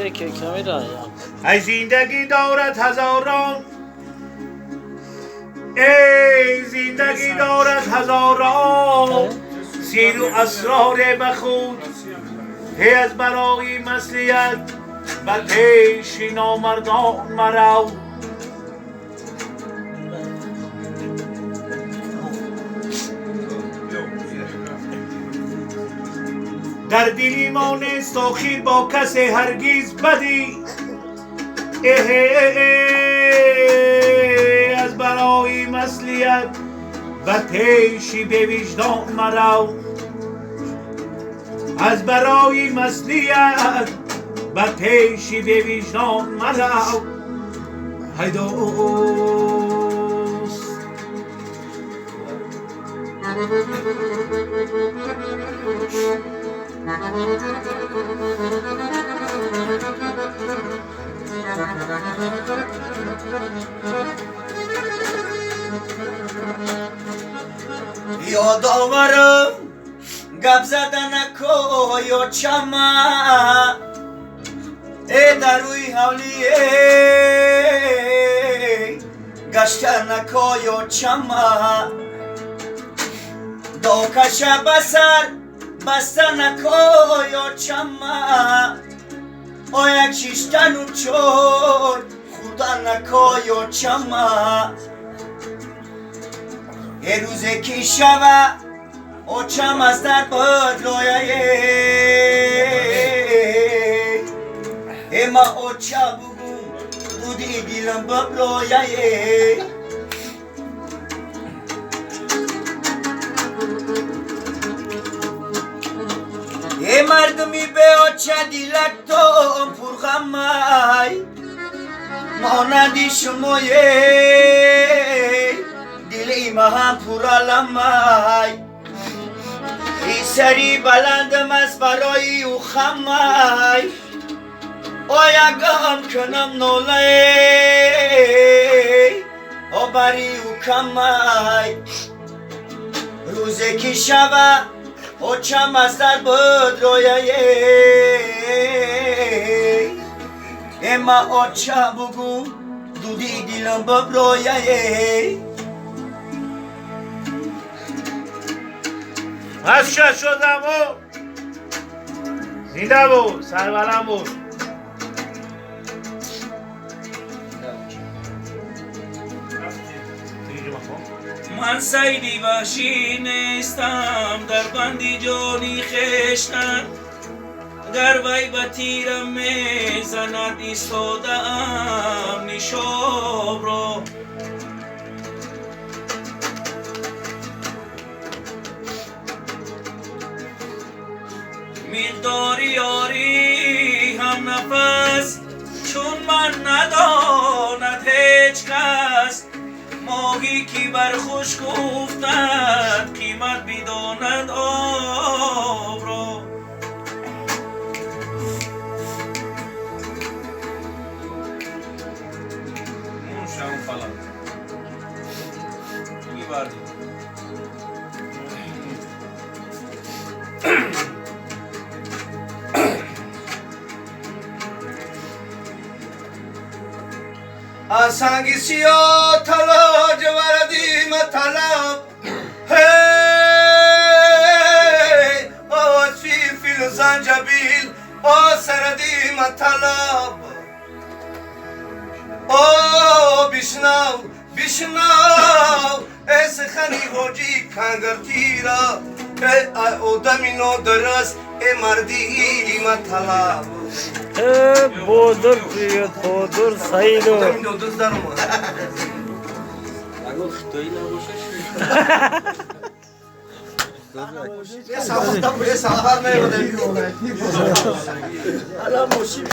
که کمی رایم ای زندگی دارد هزاران، ای زندگی دارد هزاران سیر و اسرار بخود. هی از برای مسلیت به پیش نامردان مرو. در دلی ما نیست آخر با کسی هرگز بدی. از برای مسلیت و پیشی به وجدان مرو. از برای مسلیت و پیشی به وجدان مرو. های دوست یادآورم گپ زدن کوی چما ای در روی حولی گشتن کوی چما دو کش بسر بستن کوی چما او یک شیشتن و چور خودن کوی چما یه روزه کی شوه او چم از در بود لایه اما او چه بگو بودی دیلم بب لایه ای مردمی به او چه دیلک تو پرغمای ماندی شمایه دل ایما هم پرالمای ای سری بلندم از برای او خمای او یکم کنم نوله او بری او کمای روزه کی شوه او چم از در بود رویه اما او چه بگو دودی دیلم بب رویه از شدم و زنده بود سربلند بود. من سیدی وحشی نیستم در بندی جانی خشتن گر وی به تیرم میزند ایستاده ام نشاب را مقدار یاری هم نفس چون من نداند هیچ کس ماهی که بر خوش گفتند قیمت بداند آب را آسانگی سیاه طلا جوردی مطلب آواز فیل و زنجبیل سردی مطلب بشنو ای سخنی حاجی کنگر تیرا او دمینو درست ای مردی مطلب بودر بیاد بودر سایلو دمینو درست دارم اگه خطایی نباشه یه سوال تا پولیس سوال نمیده